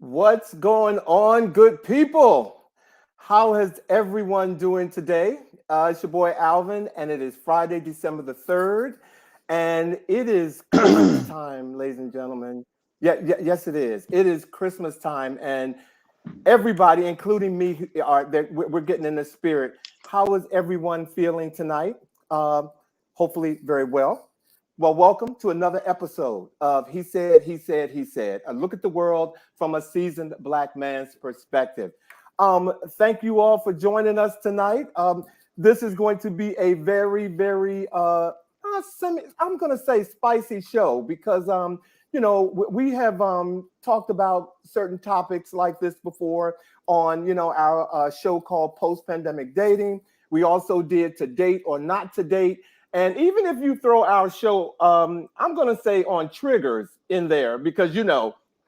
What's going on, good people? How is everyone doing today? It's your boy Alvin, and it is Friday, December the 3rd, and it is Christmas time, ladies and gentlemen. Yes, it is. It is Christmas time, and everybody, including me, we're getting in the spirit. How is everyone feeling tonight? Hopefully, very well. Well, welcome to another episode of He Said, He Said, He Said. A look at the world from a seasoned Black man's perspective. Thank you all for joining us tonight. This is going to be a very, I'm going to say spicy show because, we have talked about certain topics like this before on, our show called Post-Pandemic Dating. We also did To Date or Not to Date. And even if you throw our show, I'm going to say on triggers in there because,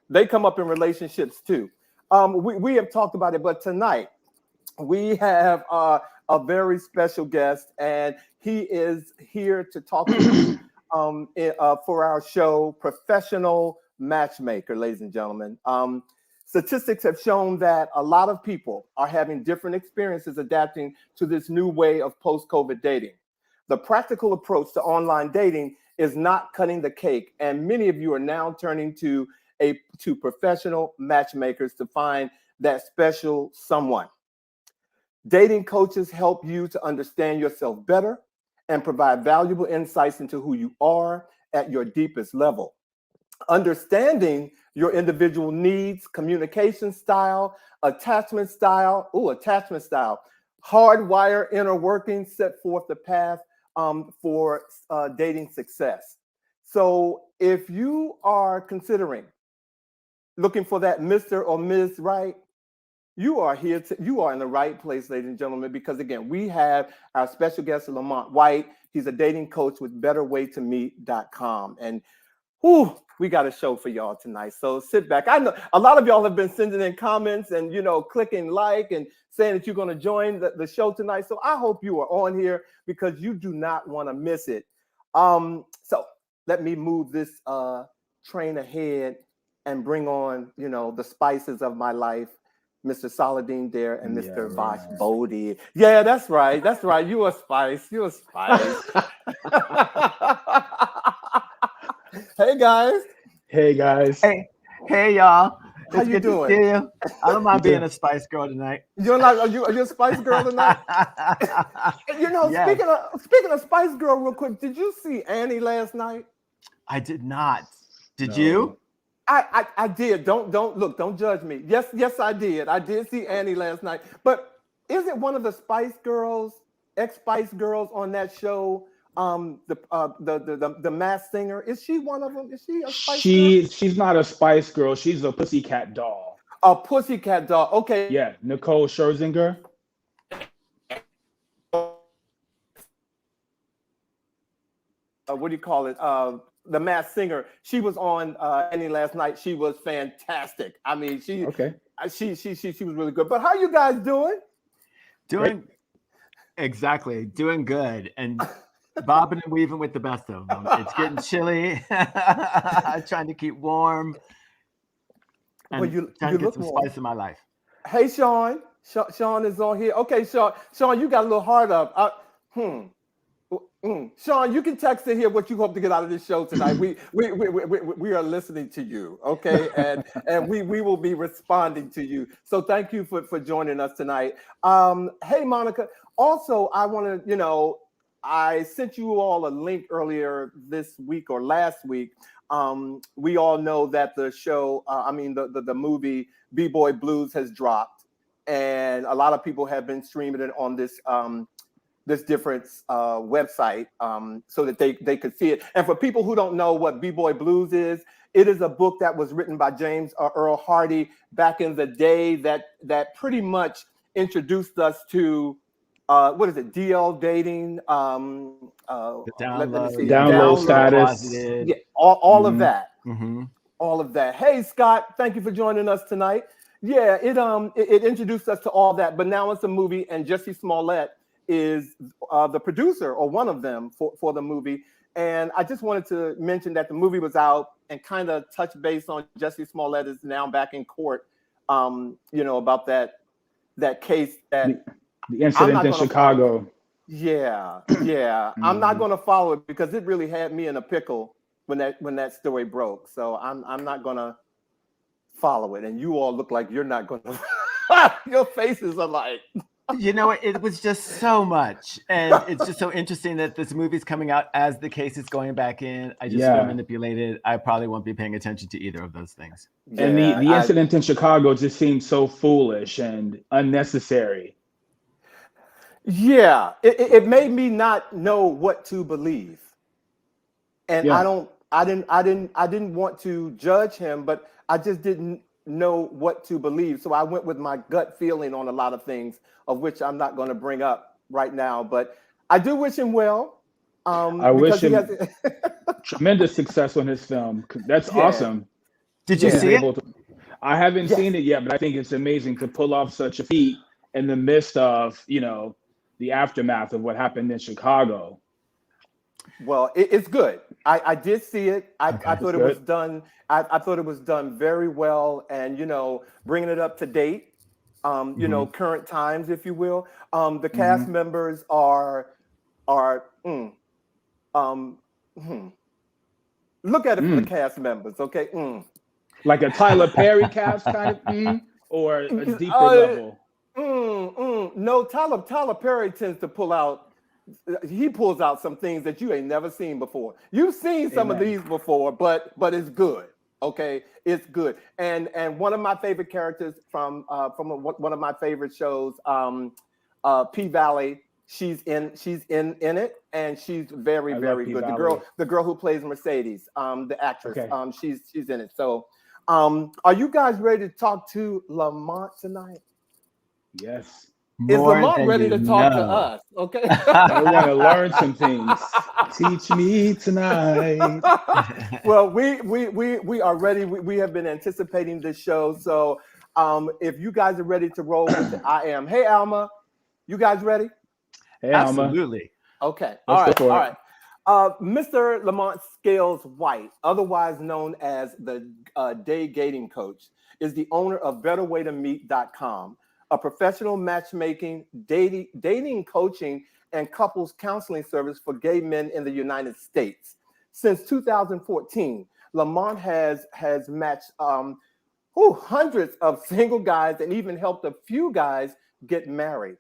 they come up in relationships too. We have talked about it, but tonight we have a very special guest, and he is here to talk to you for our show, Professional Matchmaker, ladies and gentlemen. Statistics have shown that a lot of people are having different experiences adapting to this new way of post-COVID dating. The practical approach to online dating is not cutting the cake, and many of you are now turning to professional matchmakers to find that special someone. Dating coaches help you to understand yourself better and provide valuable insights into who you are at your deepest level. Understanding your individual needs, communication style, attachment style, hardwire inner workings set forth the path for dating success. So if you are considering looking for that Mr. or Ms. Right, you are in the right place, ladies and gentlemen, because again, we have our special guest, Lamont White. He's a dating coach with betterwaytomeet.com. And we got a show for y'all tonight. So sit back. I know a lot of y'all have been sending in comments and, clicking like and saying that you're going to join the show tonight. So I hope you are on here because you do not want to miss it. So let me move this train ahead and bring on, the spices of my life, Mr. Saladin there and Mr. Vash Bodie. Yeah, that's right. That's right. You a spice. You a spice. Hey guys. Hey guys. Hey y'all. How It's you good doing? to see you. I don't mind being a Spice Girl tonight. Are you a Spice Girl tonight? Yes. Speaking of Spice Girl, real quick, did you see Annie last night? I did not. Did No. you? I did. Don't judge me. Yes, I did. I did see Annie last night. But isn't one of the Spice Girls, ex-Spice Girls on that show, the Masked Singer? Is she one of them? Is she a Spice Girl? She's not a Spice Girl. She's a Pussycat Doll. A Pussycat Doll. Okay. Yeah, Nicole Scherzinger. What do you call it? The Masked Singer. She was on Annie last night. She was fantastic. I mean, she was really good. But how you guys doing? Doing good. And bobbing and weaving with the best of them. It's getting chilly. Trying to keep warm. And Well, you trying to get look some warm. spice in my life. Hey, Sean. Sean is on here. Okay, Sean, you got a little heart up. Sean, you can text in here what you hope to get out of this show tonight. We are listening to you, okay, and we will be responding to you. So thank you for joining us tonight. Hey, Monica. Also, I want to, I sent you all a link earlier this week or last week. We all know that the show, the movie B-Boy Blues has dropped, and a lot of people have been streaming it on this different website so that they could see it. And for people who don't know what B-Boy Blues is, it is a book that was written by James Earl Hardy back in the day that pretty much introduced us to what is it? DL dating, The download status. Yeah, all of that. Mm-hmm. All of that. Hey, Scott, thank you for joining us tonight. Yeah, it introduced us to all that, but now it's a movie, and Jussie Smollett is the producer or one of them for the movie. And I just wanted to mention that the movie was out and kind of touch base on Jussie Smollett is now back in court, about that case that the incident in Chicago. Yeah. I'm not going to follow it because it really had me in a pickle when that story broke. So I'm not going to follow it. And you all look like you're not going to. Your faces are like. You know, it was just so much. And it's just so interesting that this movie's coming out as the case is going back in. I just feel manipulated. I probably won't be paying attention to either of those things. And the incident in Chicago just seemed so foolish and unnecessary. Yeah, it made me not know what to believe. And I didn't want to judge him, but I just didn't know what to believe. So I went with my gut feeling on a lot of things, of which I'm not going to bring up right now. But I do wish him well. I wish him tremendous success on his film. That's awesome. Did you see it? I haven't seen it yet, but I think it's amazing to pull off such a feat in the midst of, the aftermath of what happened in Chicago. Well, it's good. I did see it. I thought it was done. I thought it was done very well, and bringing it up to date, current times, if you will. The cast members are look at it from the cast members, okay? Like a Tyler Perry cast kind of, or a deeper level. No, Tyler Perry tends to pull out. He pulls out some things that you ain't never seen before. You've seen some of these before, but it's good. Okay, it's good. And one of my favorite characters from one of my favorite shows, P-Valley. She's in it, and she's very good. The girl who plays Mercedes, the actress. Okay. She's in it. So, are you guys ready to talk to Lamont tonight? Yes. Is Lamont ready to talk to us? Okay. I want to learn some things. Teach me tonight. Well, we are ready. We have been anticipating this show. So if you guys are ready to roll with it, I am. Hey, Alma, you guys ready? Hey, Alma. Absolutely. Okay. All right. Mr. Lamont Scales White, otherwise known as the Day Dating Coach, is the owner of BetterWayToMeet.com, a professional matchmaking, dating coaching, and couples counseling service for gay men in the United States. Since 2014, Lamont has matched hundreds of single guys and even helped a few guys get married.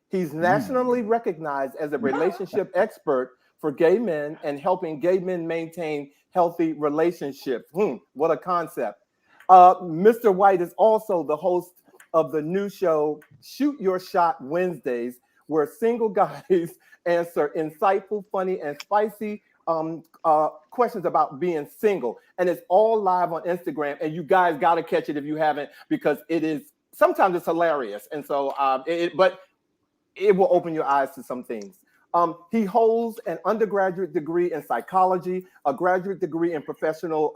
He's nationally recognized as a relationship expert for gay men and helping gay men maintain healthy relationships. What a concept. Mr. White is also the host of the new show, Shoot Your Shot Wednesdays, where single guys answer insightful, funny, and spicy questions about being single. And it's all live on Instagram. And you guys got to catch it if you haven't, because sometimes it's hilarious. And so, but it will open your eyes to some things. He holds an undergraduate degree in psychology, a graduate degree in professional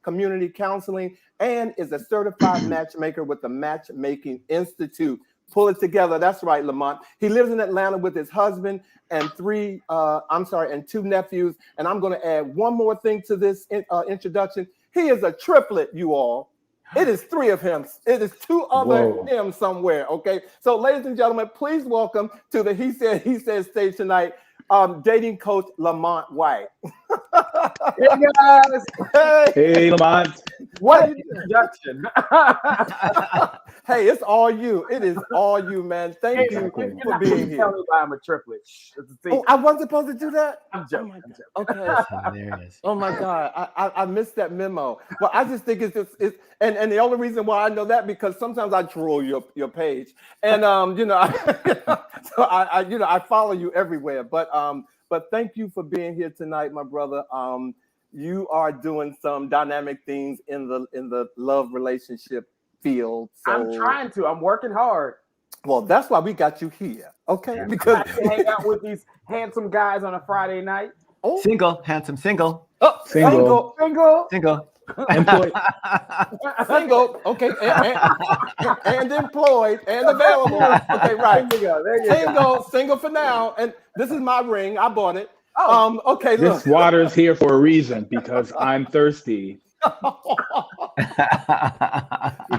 community counseling, and is a certified matchmaker with the Matchmaking Institute. Pull it together. That's right, Lamont. He lives in Atlanta with his husband and two nephews. And I'm going to add one more thing to this introduction. He is a triplet, you all. It is three of him. It is two other him somewhere. Okay. So, ladies and gentlemen, please welcome to the He Said stage tonight, dating coach Lamont White. Hey guys. Hey Lamont. What an introduction. Hey, it's all you. It is all you, man. Thank you for being here. Tell me why I'm a triplet. Oh, I wasn't supposed to do that? I'm joking. Okay. Oh my God. I missed that memo. Well, I just think it's and the only reason why I know that because sometimes I troll your page. And so I follow you everywhere. But thank you for being here tonight, my brother. You are doing some dynamic things in the love relationship field. So, I'm trying to. I'm working hard. Well, that's why we got you here, okay? Because I can hang out with these handsome guys on a Friday night. Oh. Single. Single. Employed. Single. Okay. And employed and available. Okay, right. There you go. Single for now. And this is my ring. I bought it. Okay, This look. water's here for a reason because I'm thirsty. All You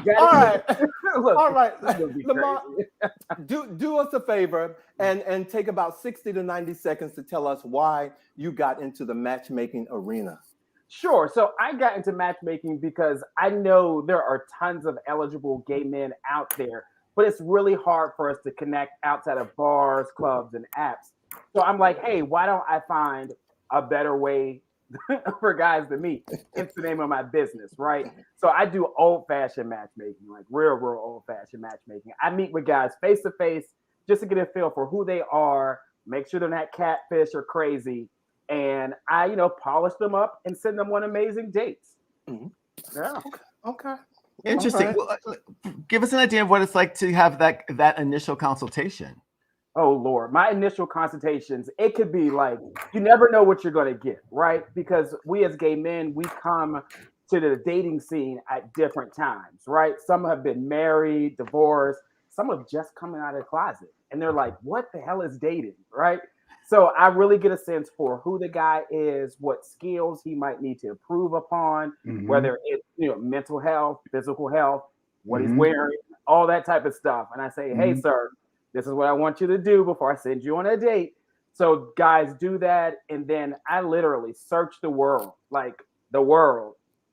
gotta right. Look, All right. this is gonna be Lamont, crazy. do us a favor and take about 60 to 90 seconds to tell us why you got into the matchmaking arena. Sure. So I got into matchmaking because I know there are tons of eligible gay men out there, but it's really hard for us to connect outside of bars, clubs, and apps. So I'm like, hey, why don't I find a better way for guys to meet? It's the name of my business, right? So I do old-fashioned matchmaking, like real old-fashioned matchmaking. I meet with guys face to face just to get a feel for who they are, make sure they're not catfish or crazy, and I, polish them up and send them on amazing dates. Mm-hmm. Yeah. Okay. Interesting. Right. Well, give us an idea of what it's like to have that initial consultation. Oh Lord, my initial consultations, it could be like, you never know what you're going to get, right? Because we as gay men, we come to the dating scene at different times, right? Some have been married, divorced, some have just coming out of the closet, and they're like, what the hell is dating, right? So I really get a sense for who the guy is, what skills he might need to improve upon, whether it's mental health, physical health, what he's wearing, all that type of stuff. And I say, hey, sir, this is what I want you to do before I send you on a date. So guys do that, and then I literally search the world,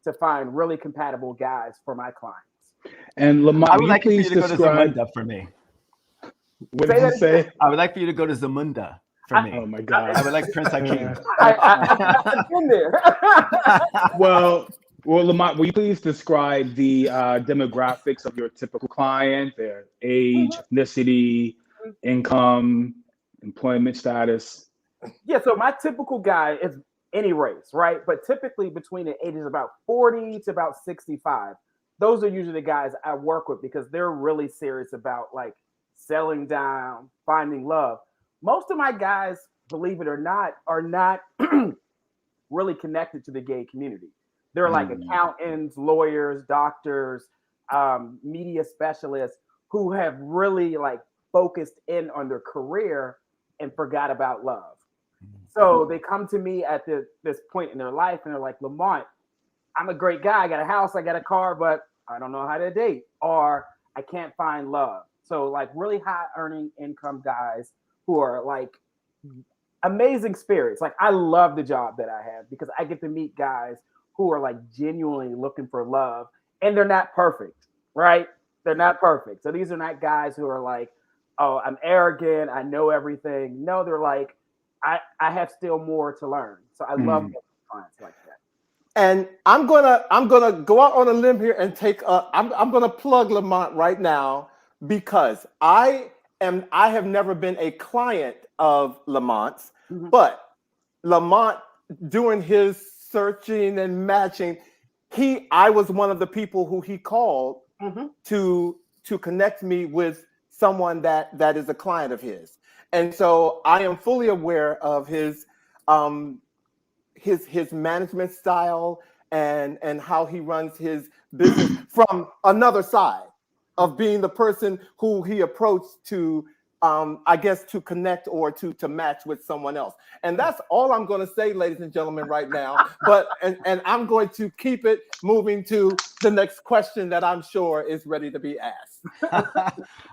to find really compatible guys for my clients. And Lamont, I would like for you please to go to describe. Zamunda for me. What did you say? I would like for you to go to Zamunda for me. Oh my God! I would like Prince Hakeem. I've been there. Well, Lamont, will you please describe the demographics of your typical client, their age, ethnicity, income, employment status? Yeah, so my typical guy is any race, right? But typically between the ages of about 40 to about 65. Those are usually the guys I work with because they're really serious about like settling down, finding love. Most of my guys, believe it or not, are not really connected to the gay community. They're like accountants, lawyers, doctors, media specialists who have really like focused in on their career and forgot about love. So they come to me at this point in their life and they're like, Lamont, I'm a great guy. I got a house, I got a car, but I don't know how to date, or I can't find love. So like really high earning income guys who are like amazing spirits. Like I love the job that I have because I get to meet guys who are like genuinely looking for love, and they're not perfect, right? They're not perfect. So these are not guys who are like, oh, I'm arrogant, I know everything. No, they're like, I have still more to learn. So I love clients like that. And I'm gonna go out on a limb here and I'm gonna plug Lamont right now because I have never been a client of Lamont's, but Lamont doing his searching and matching, I was one of the people who he called to connect me with someone that is a client of his. And so I am fully aware of his management style and how he runs his business from another side of being the person who he approached to I guess to connect or to match with someone else. And that's all I'm going to say, ladies and gentlemen, right now. But and I'm going to keep it moving to the next question that I'm sure is ready to be asked. I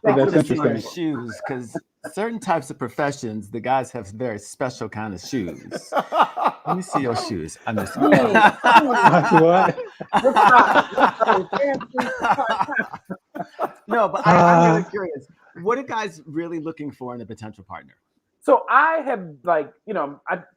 want That's to see your interesting. shoes because certain types of professions, the guys have very special kind of shoes. Let me see your shoes. I'm just What? No, but I'm really curious. What are guys really looking for in a potential partner? So I have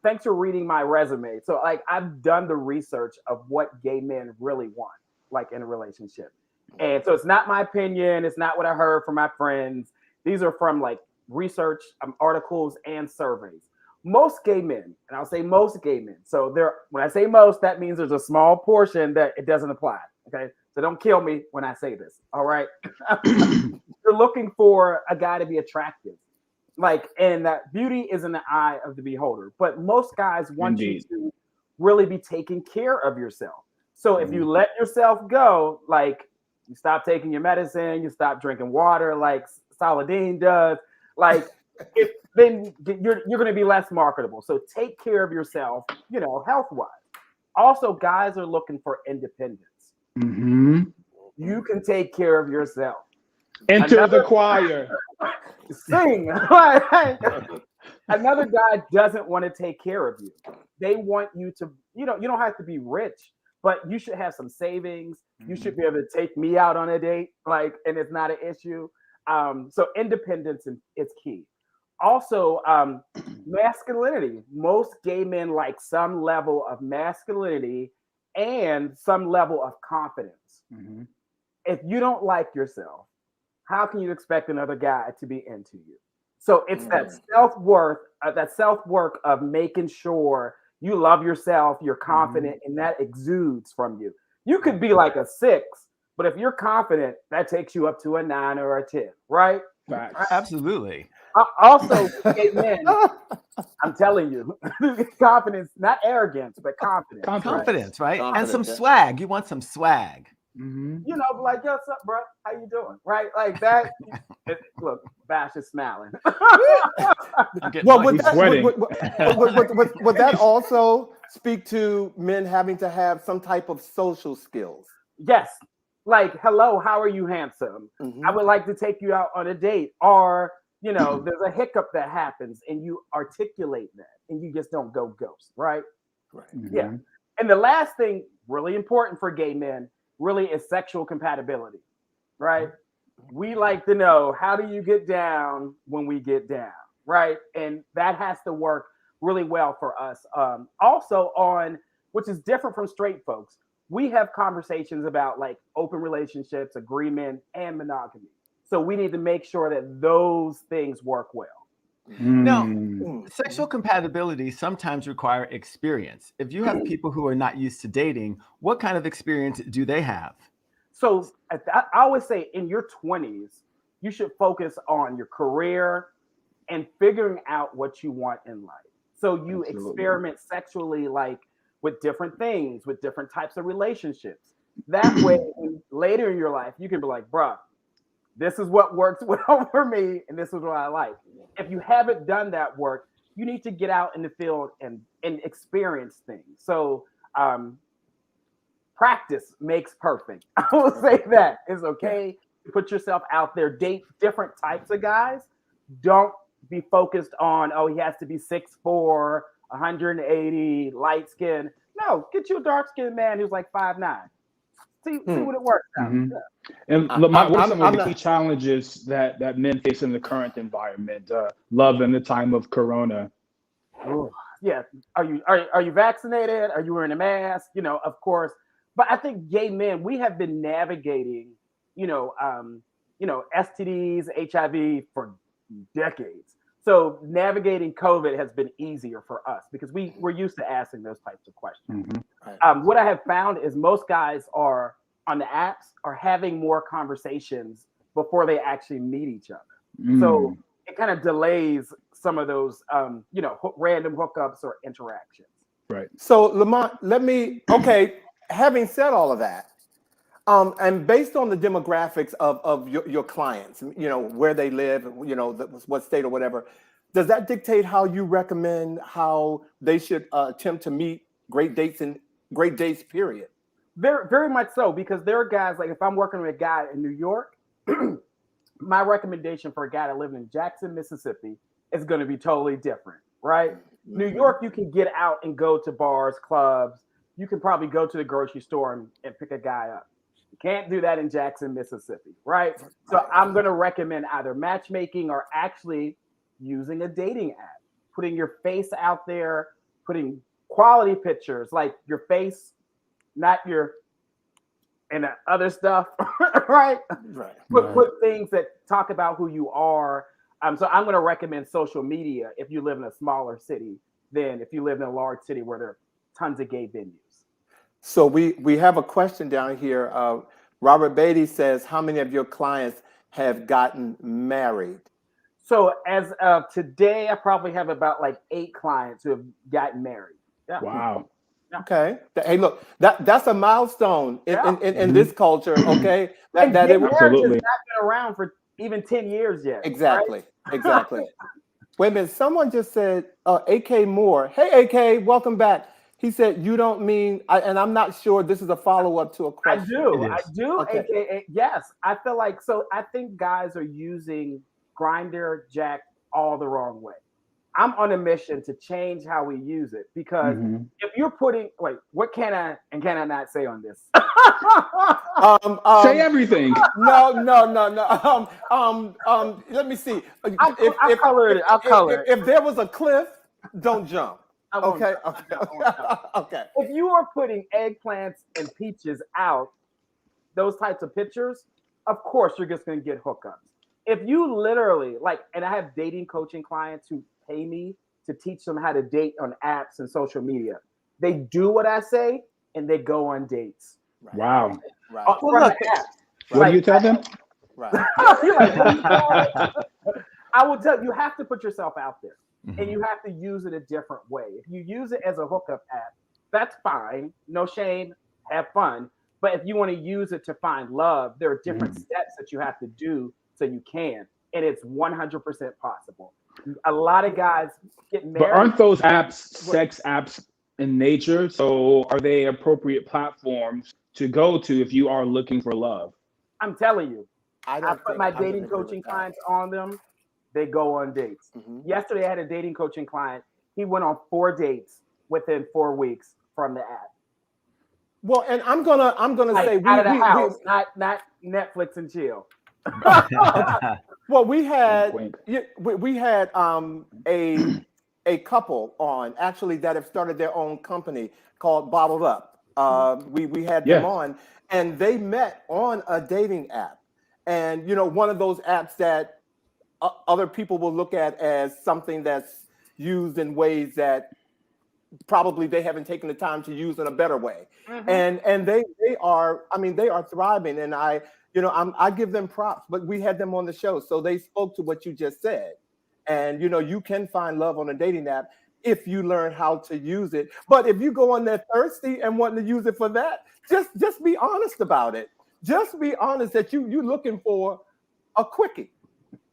thanks for reading my resume. So like I've done the research of what gay men really want, like in a relationship. And so it's not my opinion. It's not what I heard from my friends. These are from like research articles and surveys. Most gay men, and I'll say most gay men. So when I say most, that means there's a small portion that it doesn't apply. Okay. So don't kill me when I say this. All right. You're looking for a guy to be attractive. Like, and that beauty is in the eye of the beholder. But most guys want you to really be taking care of yourself. So if you let yourself go, like you stop taking your medicine, you stop drinking water like Saladin does, like if then you're going to be less marketable. So take care of yourself, health-wise. Also, guys are looking for independence. Mm-hmm. You can take care of yourself. Enter the choir. Sing. Another guy doesn't want to take care of you. They want you to, you don't have to be rich, but you should have some savings. You should be able to take me out on a date, and it's not an issue. So independence is key. Also, masculinity. Most gay men like some level of masculinity and some level of confidence. Mm-hmm. If you don't like yourself, how can you expect another guy to be into you? So it's that self-worth, of making sure you love yourself, you're confident, and that exudes from you. You could be like a 6, but if you're confident, that takes you up to a 9 or a 10, right? Facts. Absolutely. Also, gay men, I'm telling you, confidence, not arrogance, but confidence. Confidence, right? Confidence, And some yeah. swag. You want some swag. Mm-hmm. Like, yo, what's up, bro? How you doing? Right? Like that. Look, Vash is smiling. Well, He's would that also speak to men having to have some type of social skills? Yes. Like, hello, how are you, handsome? I would like to take you out on a date. Or, there's a hiccup that happens and you articulate that and you just don't go ghost, right? Right. Mm-hmm. Yeah. And the last thing, really important for gay men, really is sexual compatibility, right? We like to know, how do you get down when we get down, right? And that has to work really well for us. Also which is different from straight folks, we have conversations about like open relationships, agreement, and monogamy. So we need to make sure that those things work well. Now, sexual compatibility sometimes require experience. If you have people who are not used to dating, what kind of experience do they have? So I always say in your 20s, you should focus on your career and figuring out what you want in life. So you experiment sexually, like with different things, with different types of relationships. That way, later in your life, you can be like, bruh, this is what works well for me, and this is what I like. If you haven't done that work, you need to get out in the field and experience things. So practice makes perfect. I will say that. It's okay to put yourself out there, date different types of guys. Don't be focused on, he has to be 6'4", 180, light skin. No, get you a dark skinned man who's like 5'9". See what it works out. Mm-hmm. Yeah. And Lamont, what are some of the key challenges that men face in the current environment? Love in the time of Corona. Ooh, yeah. Are you vaccinated? Are you wearing a mask? Of course. But I think gay men, we have been navigating, STDs, HIV for decades. So navigating COVID has been easier for us because we're used to asking those types of questions. Mm-hmm. What I have found is most guys are on the apps are having more conversations before they actually meet each other. So it kind of delays some of those, random hookups or interactions. Right. So Lamont, having said all of that, and based on the demographics of your clients, where they live, what state or whatever, does that dictate how you recommend how they should attempt to meet great dates, period? Very, very much so, because there are guys, like if I'm working with a guy in New York, my recommendation for a guy that lives in Jackson, Mississippi is going to be totally different, right? Mm-hmm. New York, you can get out and go to bars, clubs. You can probably go to the grocery store and pick a guy up. You can't do that in Jackson, Mississippi, right? So I'm going to recommend either matchmaking or actually using a dating app, putting your face out there, putting quality pictures, like your face, not your and other stuff, right? Put things that talk about who you are. So I'm going to recommend social media if you live in a smaller city than if you live in a large city where there are tons of gay venues. So we have a question down here. Robert Beatty says, how many of your clients have gotten married? So as of today, I probably have about like 8 clients who have gotten married. Yeah. Wow. Yeah. Okay. Hey, look, that's a milestone in this culture. Okay. That absolutely has not been around for even 10 years yet. Exactly. Right? Exactly. Wait a minute. Someone just said, AK Moore. Hey, AK, welcome back. He said, you don't mean, and I'm not sure this is a follow-up to a I question. do. Okay. AKA, yes. I feel like, so I think guys are using Grinder, Jack all the wrong way. I'm on a mission to change how we use it because if you're putting, wait, what can I and can I not say on this? Say everything. No. Let me see. I'll color it. I'll color it. If there was a cliff, don't jump. I won't Okay. jump. Okay. No, I won't jump. Okay. If you are putting eggplants and peaches out, those types of pictures, of course you're just going to get hookups. If you literally like, and I have dating coaching clients who pay me to teach them how to date on apps and social media. They do what I say and they go on dates. Right. Wow. Right. Well, look, What do you tell them? Right. You're like, what are you doing? I will tell you, have to put yourself out there and you have to use it a different way. If you use it as a hookup app, that's fine. No shame. Have fun. But if you want to use it to find love, there are different steps that you have to do so you can. And it's 100% possible. A lot of guys get married. But aren't those apps sex apps in nature? So are they appropriate platforms to go to if you are looking for love? I'm telling you, I put my I don't dating agree coaching with that. clients on them. They go on dates. Yesterday, I had a dating coaching client. He went on 4 dates within 4 weeks from the app. Well, and I'm gonna Like, say out of the house, not Netflix and chill. well, we had Wink, we had a couple on actually that have started their own company called Bottled Up. We had them on, and they met on a dating app, and one of those apps that other people will look at as something that's used in ways that probably they haven't taken the time to use in a better way. And they are, I mean, they are thriving, and I give them props. But we had them on the show, so they spoke to what you just said. And you can find love on a dating app if you learn how to use it. But if you go on there thirsty and wanting to use it for that, just be honest about it. Just be honest that you're looking for a quickie,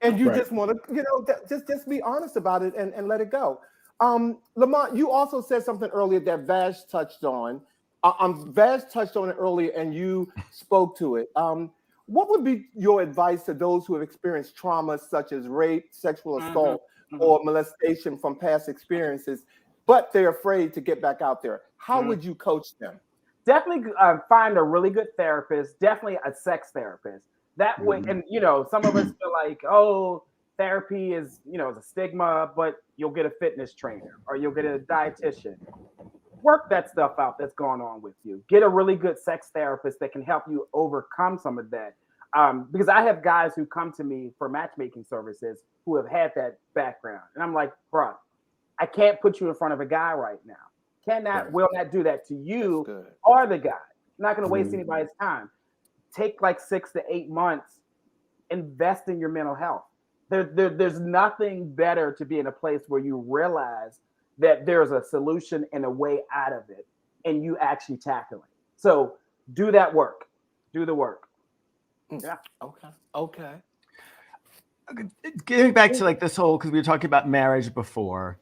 and you just want to just be honest about it and let it go. Lamont, you also said something earlier that Vash touched on. Vash touched on it earlier, and you spoke to it. What would be your advice to those who have experienced trauma such as rape, sexual assault, or molestation from past experiences, but they're afraid to get back out there? How would you coach them? Definitely find a really good therapist, definitely a sex therapist. That way, and some of us feel like, oh, therapy is, is a stigma, but you'll get a fitness trainer or you'll get a dietitian. Work that stuff out that's going on with you. Get a really good sex therapist that can help you overcome some of that. Because I have guys who come to me for matchmaking services who have had that background. And I'm like, bro, I can't put you in front of a guy right now. Will not do that to you or the guy. I'm not going to waste anybody's time. Take like 6 to 8 months, invest in your mental health. There's nothing better to be in a place where you realize that there's a solution and a way out of it, and you actually tackle it. So do that work. Do the work. Yeah. Okay. Getting back to like this whole, because we were talking about marriage before.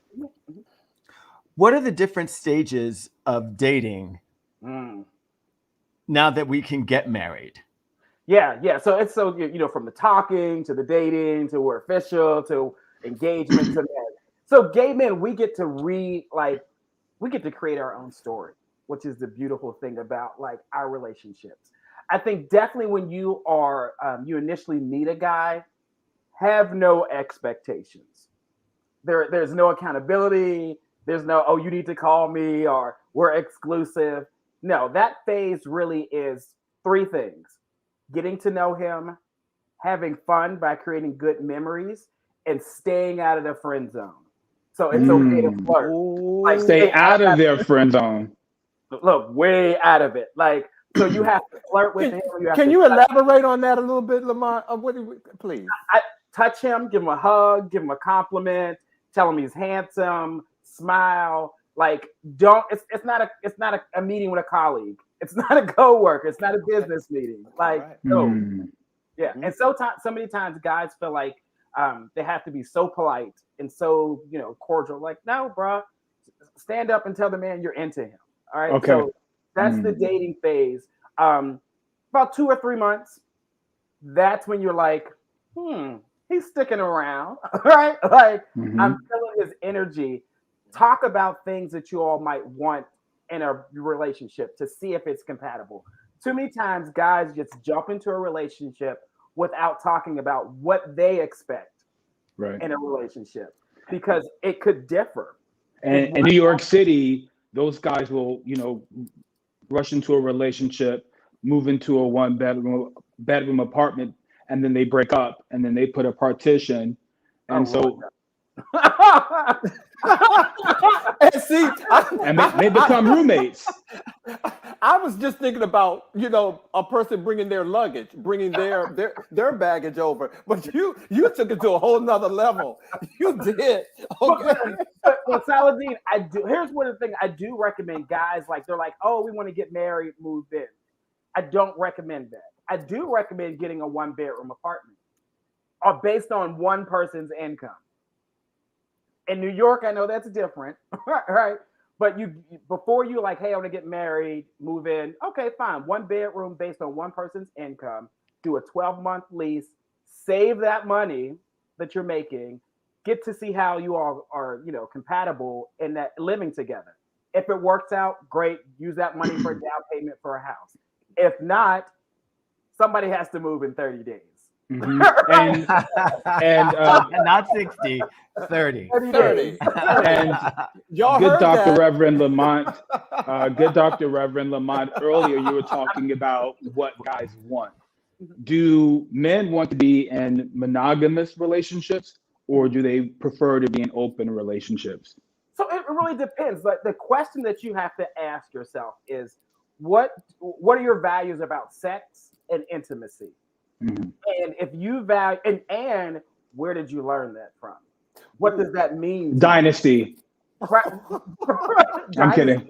What are the different stages of dating now that we can get married? Yeah. So it's from the talking to the dating to we're official to engagement to marriage. So gay men, we get to create our own story, which is the beautiful thing about like our relationships. I think definitely when you are you initially meet a guy, have no expectations. There's no accountability. There's no, oh, you need to call me or we're exclusive. No, that phase really is 3 things: getting to know him, having fun by creating good memories, and staying out of the friend zone. So it's okay to flirt. Like, stay out of their friend zone. Look, way out of it. Like, so you have to flirt with him. Can you elaborate on that a little bit, Lamont? Please. I touch him, give him a hug, give him a compliment, tell him he's handsome, smile. Like, it's not a meeting with a colleague. It's not a co-worker. It's not a business meeting. Like, no. Yeah. And so many times guys feel like, They have to be so polite and so, cordial. Like, no, bro, stand up and tell the man you're into him. All right. Okay. So that's the dating phase. About 2 or 3 months. That's when you're like, he's sticking around. Right. Like, I'm feeling his energy. Talk about things that you all might want in a relationship to see if it's compatible. Too many times guys just jump into a relationship without talking about what they expect in a relationship, because it could differ. And in New York City, those guys will, rush into a relationship, move into a one bedroom apartment, and then they break up, and then they put a partition. And And see, and they become roommates. I was just thinking about, a person bringing their luggage, bringing their baggage over, but you took it to a whole nother level. You did. Okay. But Saladin, here's one of the things I do recommend guys, like, they're like, oh, we want to get married, move in. I don't recommend that. I do recommend getting a 1-bedroom apartment based on one person's income. In New York, I know that's different, right? But before you like, hey, I want to get married, move in. Okay, fine. 1 bedroom based on one person's income. Do a 12-month lease. Save that money that you're making. Get to see how you all are, compatible in that living together. If it works out, great. Use that money for a down payment for a house. If not, somebody has to move in 30 days. And not 60, 30. 30. And Y'all good heard Dr. that. Reverend Lamont, earlier you were talking about what guys want. Do men want to be in monogamous relationships, or do they prefer to be in open relationships? So it really depends. Like, the question that you have to ask yourself is, what are your values about sex and intimacy? And if you value, and where did you learn that from? What does that mean? Dynasty. I'm kidding.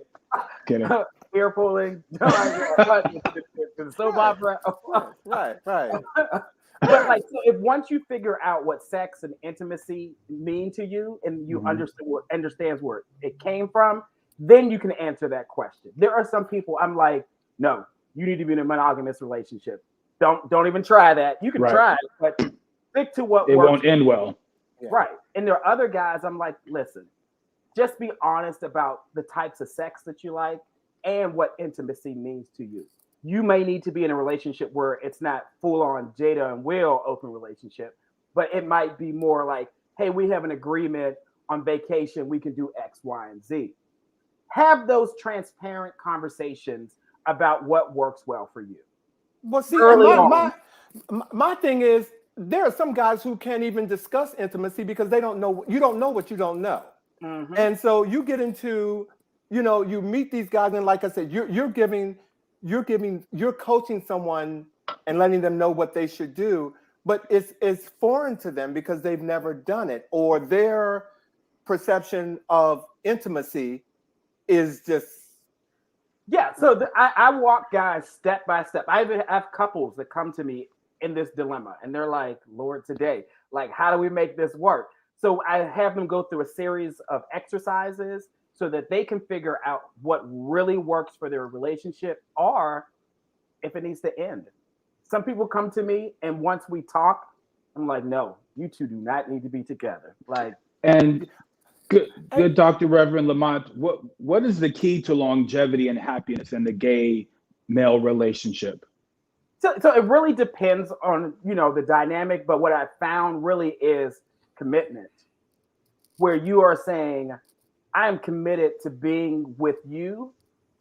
Ear pulling. The soap opera. Right. But like, so if once you figure out what sex and intimacy mean to you, and you understands where it came from, then you can answer that question. There are some people I'm like, no, you need to be in a monogamous relationship. Don't even try that. You can try it, but stick to what it works. won't end well. Right. And there are other guys I'm like, listen, just be honest about the types of sex that you like and what intimacy means to you. You may need to be in a relationship where it's not full on Jada and Will open relationship, but it might be more like, hey, we have an agreement on vacation. We can do X, Y, and Z. Have those transparent conversations about what works well for you. Well, see, my thing is, there are some guys who can't even discuss intimacy because they don't know. You don't know what you don't know. And so you get into, you meet these guys, and like I said, you're coaching someone and letting them know what they should do, but it's foreign to them because they've never done it, or their perception of intimacy is just. Yeah, so I walk guys step by step. I have couples that come to me in this dilemma, and they're like, Lord, today, like, how do we make this work? So I have them go through a series of exercises so that they can figure out what really works for their relationship, or if it needs to end. Some people come to me, and once we talk, I'm like, no, you two do not need to be together. Like, and good Dr. Reverend Lamont, what is the key to longevity and happiness in the gay male relationship? So it really depends on, the dynamic, but what I found really is commitment, where you are saying, I am committed to being with you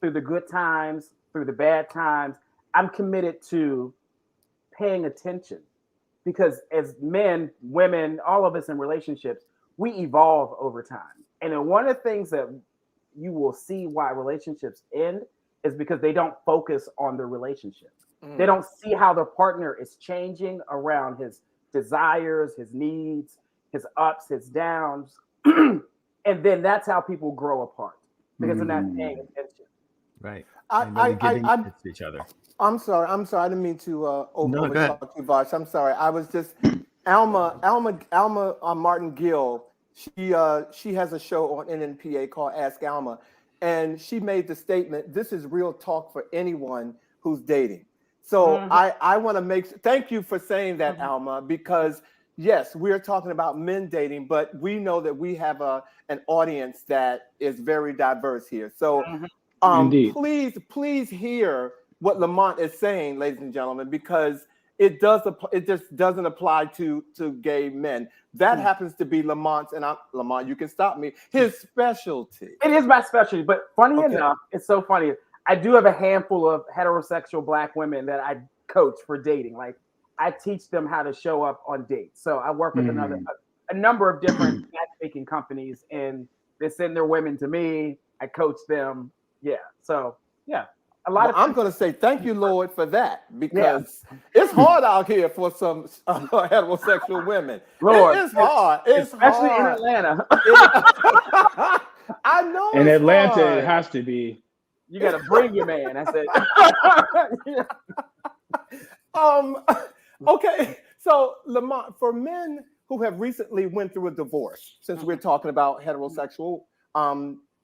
through the good times, through the bad times. I'm committed to paying attention, because as men, women, all of us in relationships, we evolve over time. And then one of the things that you will see why relationships end is because they don't focus on the relationship. They don't see how their partner is changing around his desires, his needs, his ups, his downs. And then that's how people grow apart, because they're not paying attention. Right. I'm to each other. I'm sorry. I didn't mean to overtalk you, Vash. I'm sorry. I was just Alma Martin Gill, she has a show on NNPA called Ask Alma, and she made the statement, this is real talk for anyone who's dating. So I want to thank you for saying that, Alma, because yes, we're talking about men dating, but we know that we have an audience that is very diverse here. So Indeed. please hear what Lamont is saying, ladies and gentlemen, because it just doesn't apply to gay men. That happens to be Lamont's, and Lamont, you can stop me, his specialty. It is my specialty, but funny enough, it's so funny. I do have a handful of heterosexual Black women that I coach for dating. Like, I teach them how to show up on dates. So I work with a number of different matchmaking companies, and they send their women to me. I coach them. Yeah. So yeah. I'm going to say thank you, Lord, for that, because it's hard out here for some heterosexual women. Lord, it's hard. It's especially hard. in Atlanta. I know. In Atlanta, hard. it has to be. You got to bring your man. I said. Okay. So, Lamont, for men who have recently went through a divorce, since we're talking about heterosexual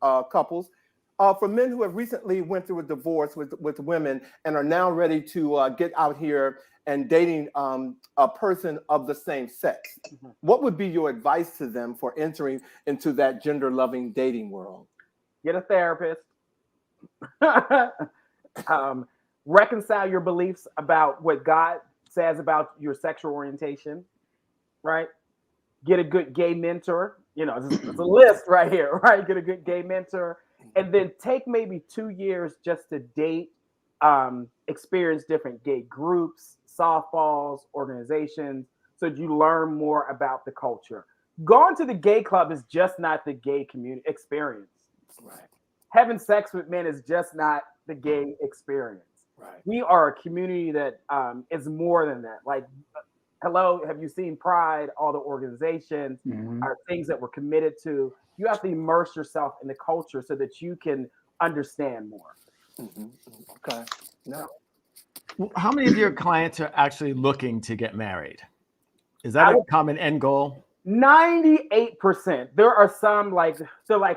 couples. For men who have recently went through a divorce with women and are now ready to get out here and dating a person of the same sex, what would be your advice to them for entering into that gender-loving dating world? Get a therapist. Reconcile your beliefs about what God says about your sexual orientation, right? Get a good gay mentor. You know, it's a list right here, right? Get a good gay mentor. And then take maybe 2 years just to date, experience different gay groups, softballs, organizations, so that you learn more about the culture. Going to the gay club is just not the gay community experience. Right. Having sex with men is just not the gay experience. Right. We are a community that is more than that. Like, hello, have you seen Pride? All the organizations are things that we're committed to. You have to immerse yourself in the culture so that you can understand more. Okay. No. How many of your clients are actually looking to get married? Is that a common end goal? 98%. There are some like,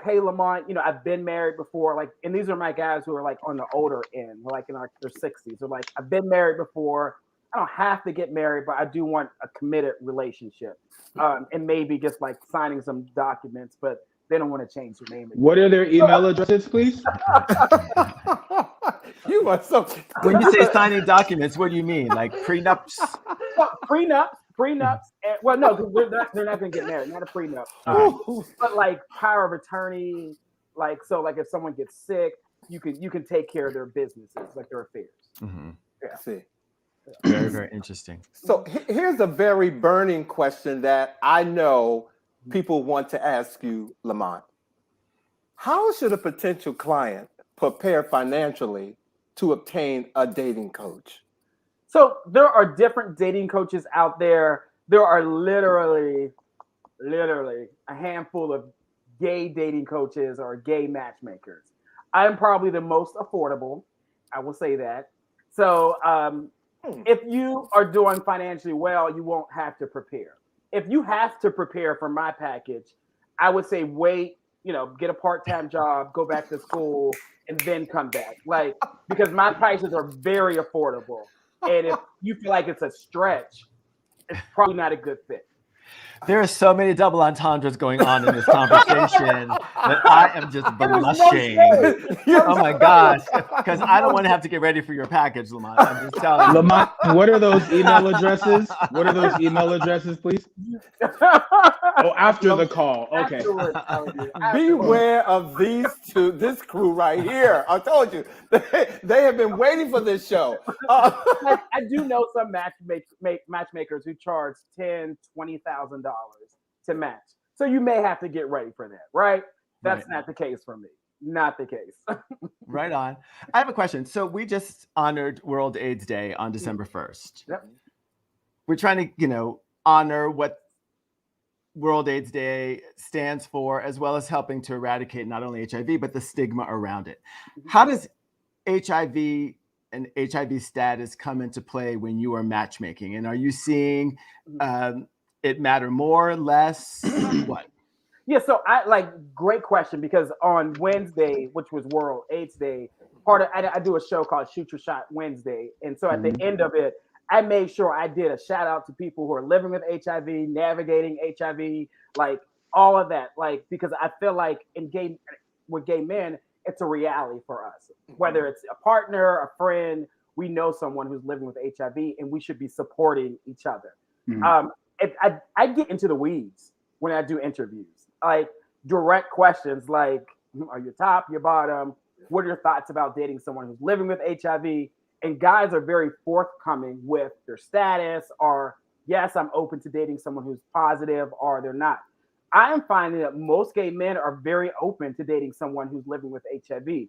hey, Lamont, you know, I've been married before. Like, and these are my guys who are like on the older end, like in like their 60s. They're like, I've been married before. I don't have to get married, but I do want a committed relationship. And maybe just like signing some documents, but they don't want to change their name. What are their email addresses, please? You are so. When you say signing documents, what do you mean? Like prenups? Well, prenups. Well, no, they're not going to get married. Not a prenup. But like power of attorney. Like, so like if someone gets sick, you can take care of their businesses, like their affairs. Yeah. See. Very, very interesting. So here's a very burning question that I know people want to ask you, Lamont. How should a potential client prepare financially to obtain a dating coach? So there are different dating coaches out there. There are literally a handful of gay dating coaches or gay matchmakers. I'm probably the most affordable. I will say that. So if you are doing financially well, you won't have to prepare. If you have to prepare for my package, I would say wait, you know, get a part-time job, go back to school, and then come back. Like, because my prices are very affordable. And if you feel like it's a stretch, it's probably not a good fit. There are so many double entendres going on in this conversation that I am just blushing. Oh my gosh. Because I don't want to have to get ready for your package, Lamont. I'm just telling you. Lamont, what are those email addresses? What are those email addresses, please? Oh, after the call. Okay. Beware of this crew right here. I told you, they have been waiting for this show. I do know some matchmakers who charge $10,000, $20,000 to match. So you may have to get ready for that, right? That's not the case for me. Not the case. Right on. I have a question. So we just honored World AIDS Day on December 1st. Yep. We're trying to, honor what World AIDS Day stands for, as well as helping to eradicate not only HIV, but the stigma around it. How does HIV an HIV status come into play when you are matchmaking? And are you seeing it matter more, less, what? Yeah, so great question, because on Wednesday, which was World AIDS Day, I do a show called Shoot Your Shot Wednesday, and so at the end of it, I made sure I did a shout out to people who are living with HIV, navigating HIV, like all of that, like, because I feel like with gay men, it's a reality for us. Whether it's a partner, a friend, we know someone who's living with HIV, and we should be supporting each other. I get into the weeds when I do interviews, like direct questions like, are you top, your bottom? What are your thoughts about dating someone who's living with HIV? And guys are very forthcoming with their status, or yes, I'm open to dating someone who's positive, or they're not. I am finding that most gay men are very open to dating someone who's living with HIV.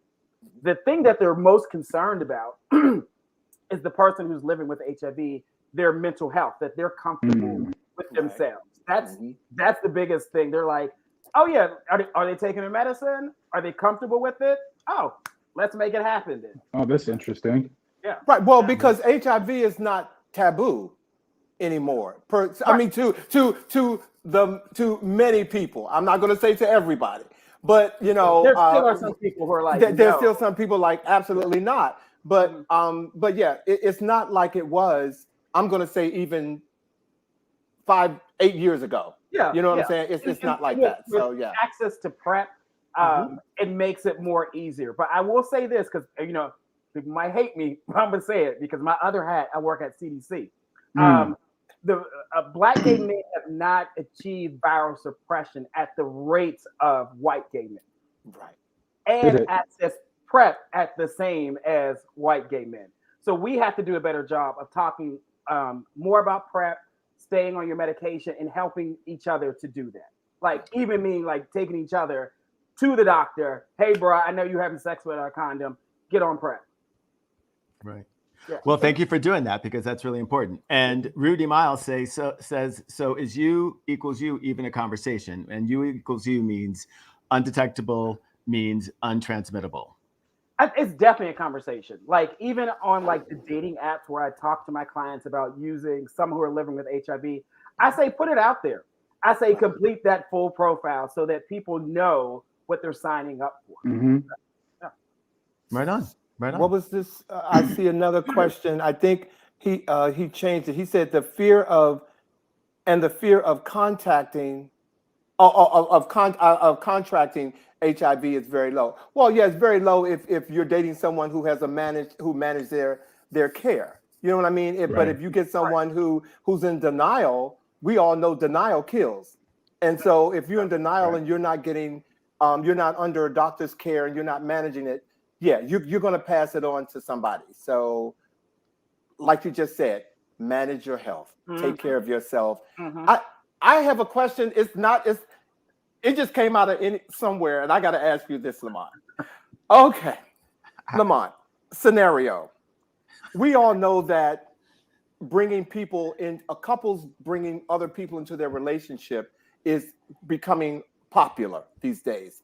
The thing that they're most concerned about is the person who's living with HIV, their mental health, that they're comfortable with themselves. That's the biggest thing. They're like, oh yeah, are they taking their medicine? Are they comfortable with it? Oh, let's make it happen then. Oh, that's interesting. Yeah. Right. Well, because HIV is not taboo anymore. I mean, to many people. I'm not going to say to everybody, but you know, there still are some people who are like, there's still some people like absolutely not. But yeah, it's not like it was. I'm going to say even 5-8 years ago. Yeah, you know what I'm saying? It's not like that. So yeah, access to PrEP, it makes it more easier. But I will say this, because you know, people might hate me, but I'm gonna say it because my other hat, I work at CDC. The black gay men have not achieved viral suppression at the rates of white gay men, right? And access PrEP at the same as white gay men. So we have to do a better job of talking more about PrEP, staying on your medication, and helping each other to do that. Like even meaning like taking each other to the doctor. Hey, bro, I know you're having sex with a condom. Get on PrEP. Right. Yeah. Well, thank you for doing that, because that's really important. And Rudy Miles says, so is you equals you even a conversation? And you equals you means undetectable, means untransmittable. It's definitely a conversation. Like even on like the dating apps where I talk to my clients about using some who are living with HIV, I say put it out there. I say complete that full profile so that people know what they're signing up for. Yeah. Right on. Right on. What was this? I see another question. I think he changed it. He said the fear of contacting of contracting HIV is very low. Well, yeah, it's very low if you're dating someone who has managed their care. You know what I mean? But if you get someone who's in denial, we all know denial kills. And so if you're in denial and you're not getting, you're not under a doctor's care and you're not managing it, yeah, you're going to pass it on to somebody. So, like you just said, manage your health, take care of yourself. I have a question. It just came out of somewhere, and I got to ask you this, Lamont. Okay, Lamont, scenario. We all know that couples bringing other people into their relationship is becoming popular these days.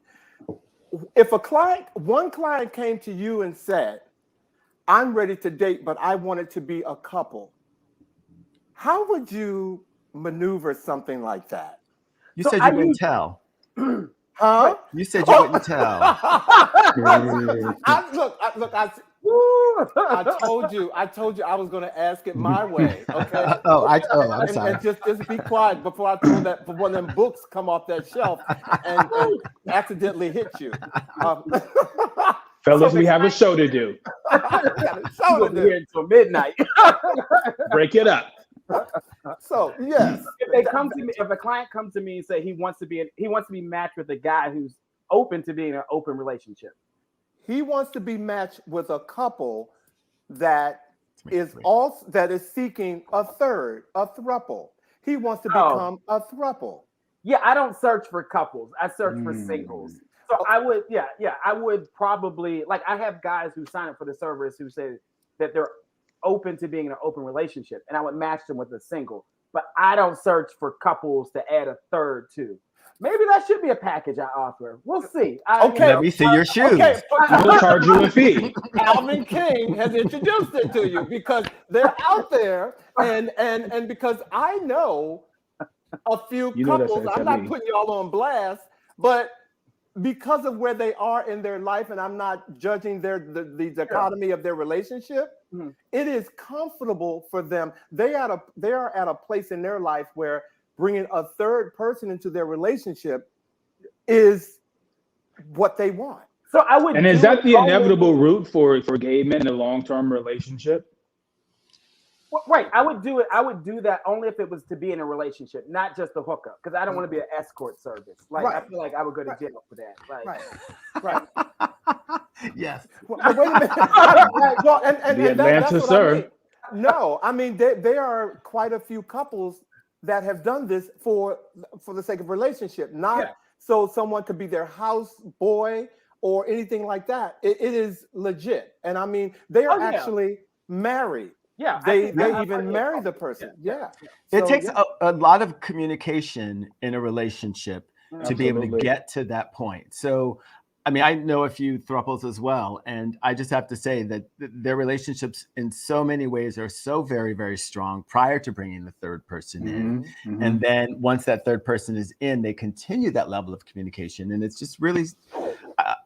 If one client came to you and said, I'm ready to date, but I want it to be a couple, how would you maneuver something like that? You said you wouldn't tell. Huh? You said you wouldn't tell. I told you I was going to ask it my way. Okay. I'm sorry. And just be quiet before I throw that, one of them books come off that shelf and accidentally hit you. Fellas, we have a show to do. We'll be here until midnight. Break it up. So yes, if a client comes to me and say he wants to be matched with a guy who's open to being in an open relationship. He wants to be matched with a couple that is seeking a throuple. He wants to become a throuple. Yeah, I don't search for couples. I search for singles. So I would probably, like, I have guys who sign up for the service who say that they're open to being in an open relationship, and I would match them with a single. But I don't search for couples to add a third to. maybe that should be a package I offer. We'll see. Okay. Let me see your shoes. Okay, We'll charge you a fee. Alvin King has introduced it to you because they're out there, and because I know a few You know that's couples. I'm not putting y'all on blast, but because of where they are in their life, and I'm not judging the dichotomy of their relationship, it is comfortable for them. They are at a place in their life where bringing a third person into their relationship is what they want. So I would. And is that the inevitable route for gay men in a long-term relationship? Right, I would do it. I would do that only if it was to be in a relationship, not just a hookup, because I don't want to be an escort service. Like I feel like I would go to jail for that. Like, Right. Yes. Wait a minute. Well, and The that's Atlanta, what sir. I mean. No, I mean there are quite a few couples that have done this for the sake of relationship, not so someone could be their house boy or anything like that. It is legit, and I mean they are actually married. Yeah, they even marry the person. Yeah. It So, takes a lot of communication in a relationship to be able to Absolutely. get to that point. So, I mean, I know a few thruples as well, and I just have to say that their relationships in so many ways are so very, very strong prior to bringing the third person in. And then once that third person is in, they continue that level of communication. And it's just really,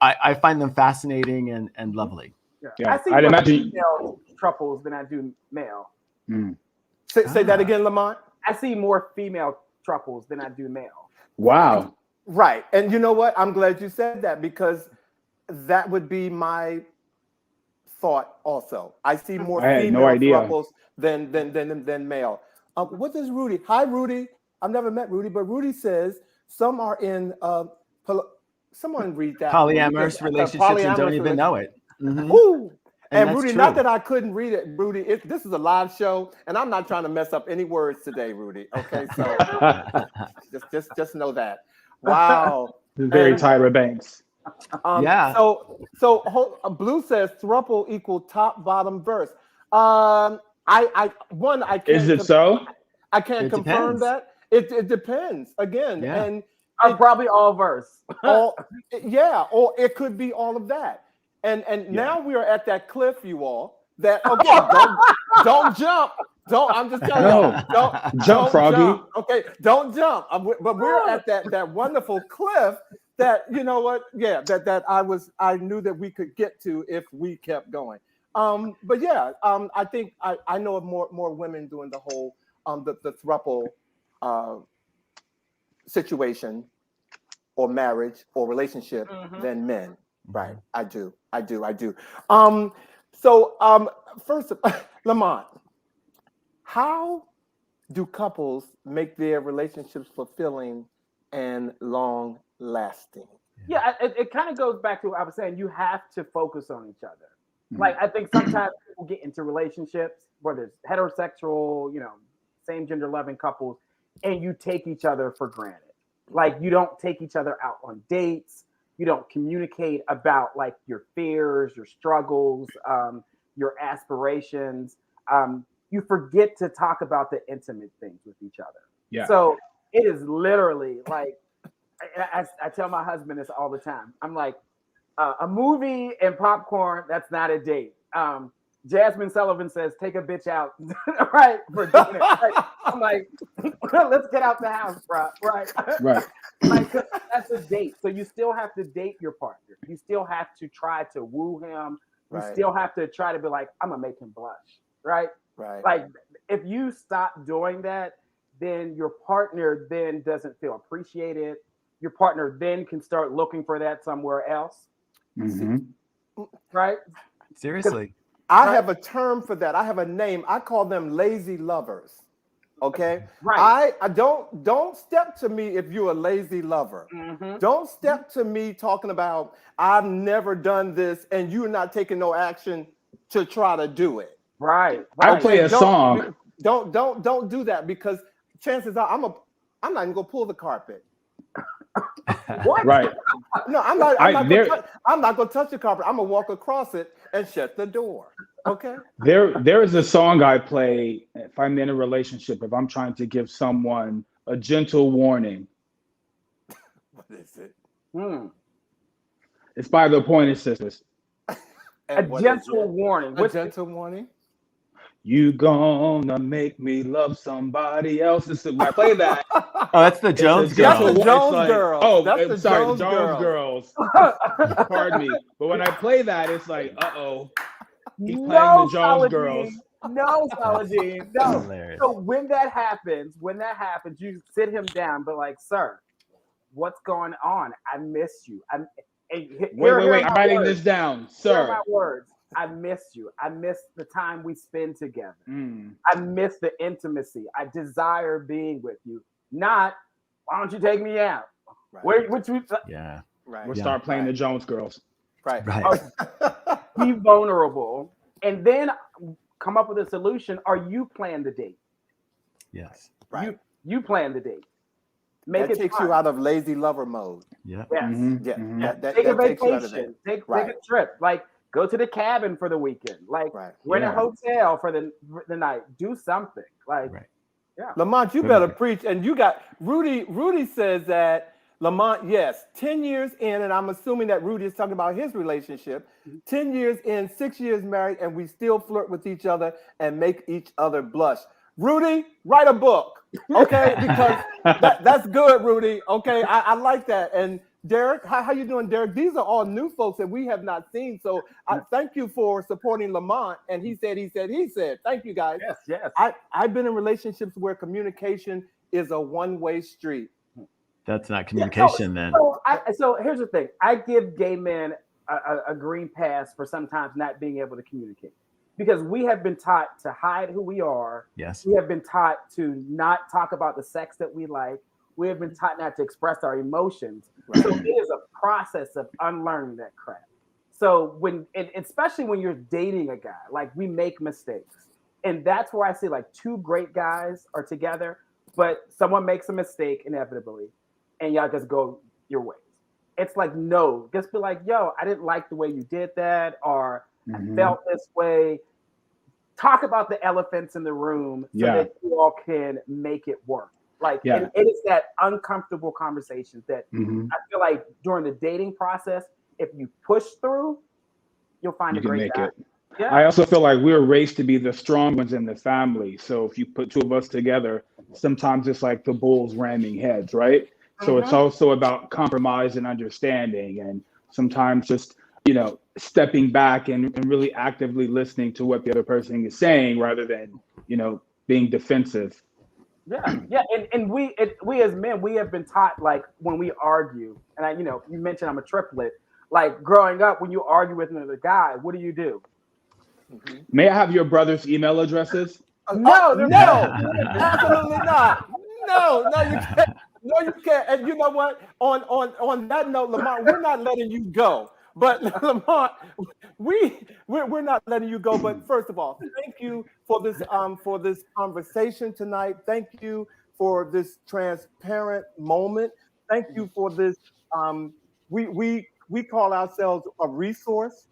I find them fascinating and lovely. I see I'd more imagine female truples than I do male. Say that again, Lamont. I see more female truples than I do male. wow. Right. And you know what? I'm glad you said that because that would be my thought also. I see more I had female no idea. couples than male. What does Rudy? Hi, Rudy. I've never met Rudy, but Rudy says some are in someone read that. Polyamorous relationships and don't even know it. Ooh. And Rudy, true. not that I couldn't read it, Rudy. This is a live show, and I'm not trying to mess up any words today, Rudy. Okay, so just know that. Wow. Very Tyra Banks. So Blue says thruple equal top bottom verse. I can't. Is it so? I can't confirm that. It depends again, and probably all verse. or it could be all of that. And now we are at that cliff, you all. That don't jump. I'm just telling you. Don't jump, Froggy. Jump. Okay, don't jump. But we're at that wonderful cliff that you know what? Yeah, that I knew that we could get to if we kept going. But yeah, I think I know of more women doing the whole the thruple situation or marriage or relationship than men. Right. I do. So first, Lamont, how do couples make their relationships fulfilling and long lasting? Yeah, it kind of goes back to what I was saying. You have to focus on each other. Like I think sometimes people get into relationships, whether it's heterosexual, same gender loving couples, and you take each other for granted. Like you don't take each other out on dates. You don't communicate about like your fears, your struggles, your aspirations. You forget to talk about the intimate things with each other. Yeah. So it is literally like, I tell my husband this all the time. I'm like, a movie and popcorn, that's not a date. Jasmine Sullivan says, take a bitch out, right, for dinner. Right? I'm like, let's get out the house, bro. Right. Like, that's a date. So you still have to date your partner. You still have to try to woo him. You still have to try to be like, I'm gonna make him blush. Right. Like if you stop doing that, then your partner then doesn't feel appreciated. Your partner then can start looking for that somewhere else. Right. Seriously. I have a term for that. I have a name. I call them lazy lovers. Okay. Right. I don't step to me if you're a lazy lover. Don't step to me talking about I've never done this and you're not taking no action to try to do it. Right. I'll play a song. Don't do that because chances are I'm not even gonna pull the carpet. What? Right. No, I'm not gonna touch the carpet. I'm gonna walk across it and shut the door. Okay. There is a song I play if I'm in a relationship, if I'm trying to give someone a gentle warning. Is it? It's by the Pointer Sisters. A gentle warning. A gentle warning. You gonna make me love somebody else. When I play that. Oh, that's the Jones That's the Girls. Jones Girls. Oh, that's the sorry, Jones Jones Girls. Pardon me. But when I play that, it's like, uh-oh. He's playing No, the Jones Saladin. Girls. No, Saladin. No. Hilarious. So when that happens, you sit him down, but like, sir, what's going on? I miss you. Wait. I'm writing this down, sir. Here are my words. I miss you. I miss the time we spend together. I miss the intimacy. I desire being with you. Not, why don't you take me out? Right. Yeah. Right. We'll start playing the Jones Girls. Right. Be vulnerable, and then come up with a solution. Or you plan the date. Yes. Right. You plan the date. That takes you out of lazy lover mode. Yeah. Yes. That take a takes you out of vacation. it. Take a trip. Like, go to the cabin for the weekend. Like, rent a hotel for the night. Do something. Like, Lamont, you better preach. And you got Rudy. Rudy says that Lamont, yes, 10 years in, and I'm assuming that Rudy is talking about his relationship. 10 years in, 6 years married, and we still flirt with each other and make each other blush. Rudy, write a book, okay? Because that's good, Rudy. Okay, I like that. And Derek, how you doing, Derek? These are all new folks that we have not seen. So I thank you for supporting Lamont. And he said. Thank you, guys. Yes. I've been in relationships where communication is a one-way street. That's not communication then. So here's the thing. I give gay men a green pass for sometimes not being able to communicate. Because we have been taught to hide who we are. Yes. We have been taught to not talk about the sex that we like. We have been taught not to express our emotions. Right. So it is a process of unlearning that crap. So especially when you're dating a guy, like, we make mistakes. And that's where I see, like, two great guys are together, but someone makes a mistake inevitably, and y'all just go your ways. It's like, no, just be like, yo, I didn't like the way you did that, or I felt this way. Talk about the elephants in the room so that you all can make it work. Like, and it is that uncomfortable conversation that I feel like during the dating process, if you push through, you'll find a great guy. Yeah. I also feel like we're raised to be the strong ones in the family. So if you put two of us together, sometimes it's like the bulls ramming heads, right? So it's also about compromise and understanding, and sometimes just, stepping back and really actively listening to what the other person is saying rather than, being defensive. Yeah. And we as men, we have been taught, like, when we argue, and you mentioned I'm a triplet. Like, growing up, when you argue with another guy, what do? May I have your brother's email addresses? No, absolutely not. No, you can't. No, you can't. And you know what? On that note, Lamont, we're not letting you go. But Lamont, we're not letting you go. But first of all, thank you for this conversation tonight. Thank you for this transparent moment. Thank you for this. We call ourselves a resource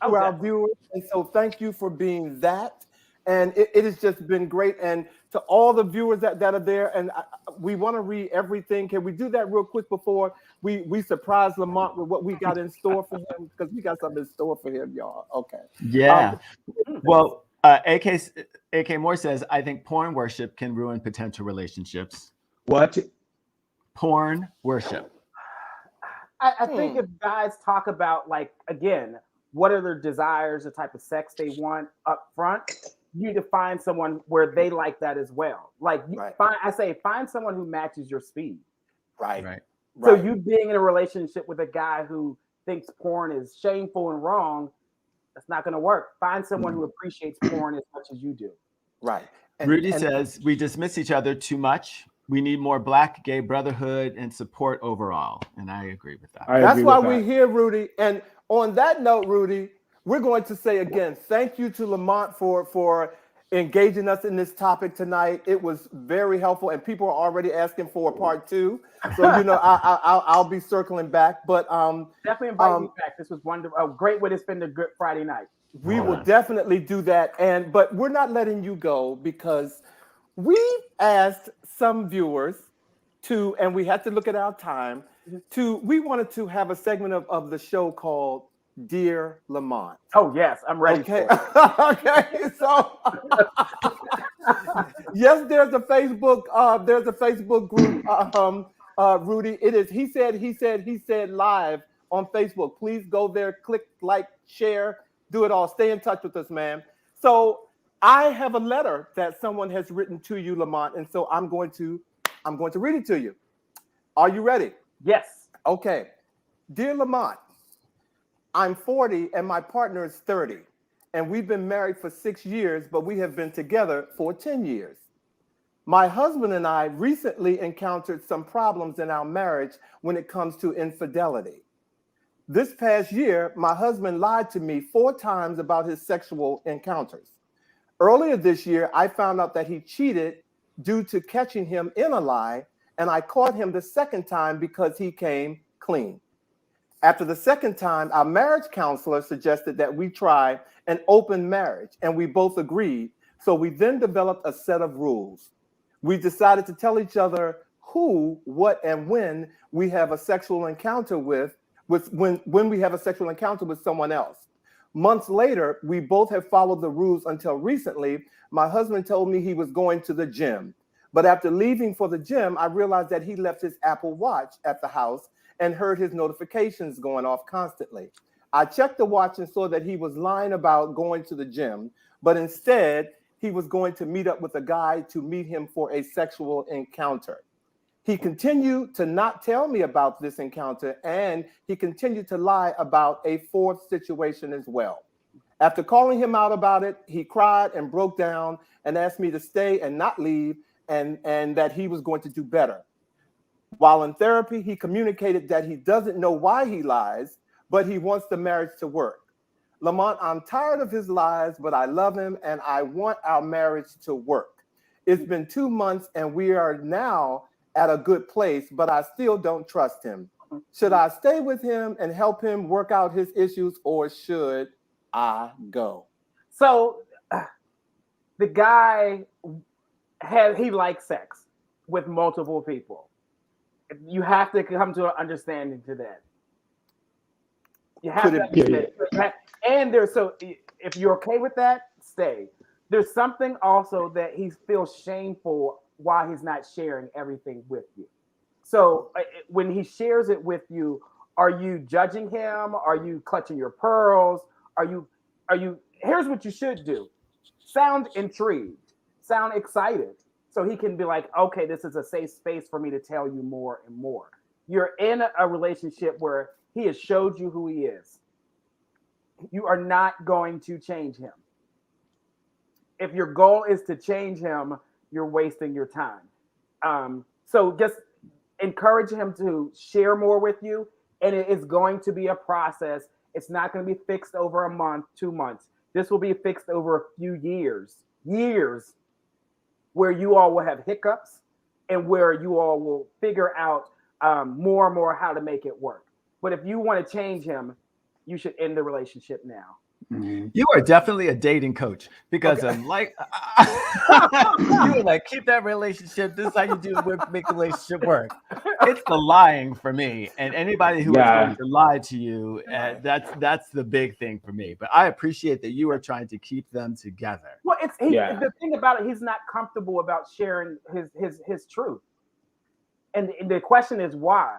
to our viewers, and so thank you for being that. And it has just been great. And to all the viewers that are there, and we want to read everything. Can we do that real quick before we surprise Lamont with what we got in store for him? Because we got something in store for him, y'all. Okay. Yeah. Well, AK Moore says, I think porn worship can ruin potential relationships. What? Porn worship. I think if guys talk about, like, again, what are their desires, the type of sex they want up front, you need to find someone where they like that as well. Like, find someone who matches your speed. Right. So you being in a relationship with a guy who thinks porn is shameful and wrong, that's not going to work. Find someone who appreciates porn as much as you do. Right. Rudy says, we dismiss each other too much. We need more Black gay brotherhood and support overall. And I agree with that. That's why we're here, Rudy. And on that note, Rudy, we're going to say again, thank you to Lamont for engaging us in this topic tonight. It was very helpful, and people are already asking for a part 2. So I'll be circling back. But definitely invite me back. This was wonderful. A great way to spend a good Friday night. We will definitely do that. But we're not letting you go because we asked some viewers to, and we had to look at our time, we wanted to have a segment of the show called Dear Lamont. Oh yes, I'm ready. Okay. For it. Okay. So yes, there's a Facebook group. Rudy, it is. He said live on Facebook. Please go there, click like, share, do it all. Stay in touch with us, man. So I have a letter that someone has written to you, Lamont, and so I'm going to read it to you. Are you ready? Yes. Okay. Dear Lamont, I'm 40 and my partner is 30, and we've been married for 6 years, but we have been together for 10 years. My husband and I recently encountered some problems in our marriage when it comes to infidelity. This past year, my husband lied to me 4 times about his sexual encounters. Earlier this year, I found out that he cheated due to catching him in a lie, and I caught him the second time because he came clean. After the second time, our marriage counselor suggested that we try an open marriage, and we both agreed. So we then developed a set of rules. We decided to tell each other who, what, and when we have a sexual encounter when we have a sexual encounter with someone else. Months later, we both have followed the rules until recently. My husband told me he was going to the gym. But after leaving for the gym, I realized that he left his Apple Watch at the house and heard his notifications going off constantly. I checked the watch and saw that he was lying about going to the gym, but instead, he was going to meet up with a guy to meet him for a sexual encounter. He continued to not tell me about this encounter, and he continued to lie about a 4th situation as well. After calling him out about it, he cried and broke down and asked me to stay and not leave, and that he was going to do better. While in therapy, he communicated that he doesn't know why he lies, but he wants the marriage to work. Lamont, I'm tired of his lies, but I love him and I want our marriage to work. It's been 2 months and we are now at a good place, but I still don't trust him. Should I stay with him and help him work out his issues, or should I go? So the guy he likes sex with multiple people. You have to come to an understanding to that. You have to understand. Yeah. And if you're okay with that, stay. There's something also that he feels shameful why he's not sharing everything with you. So when he shares it with you, are you judging him? Are you clutching your pearls? Are you? Here's what you should do. Sound intrigued. Sound excited. So he can be like, okay, this is a safe space for me to tell you more and more. You're in a relationship where he has showed you who he is. You are not going to change him. If your goal is to change him, you're wasting your time. So just encourage him to share more with you. And it is going to be a process. It's not going to be fixed over a month, 2 months. This will be fixed over a few years, where you all will have hiccups and where you all will figure out more and more how to make it work. But if you want to change him, you should end the relationship now. Mm-hmm. You are definitely a dating coach because I'm like, you were like, keep that relationship. This is how you do it, make the relationship work. It's the lying for me, and anybody who is going to lie to you, that's the big thing for me. But I appreciate that you are trying to keep them together. Well, the thing about it, he's not comfortable about sharing his truth, and the question is why.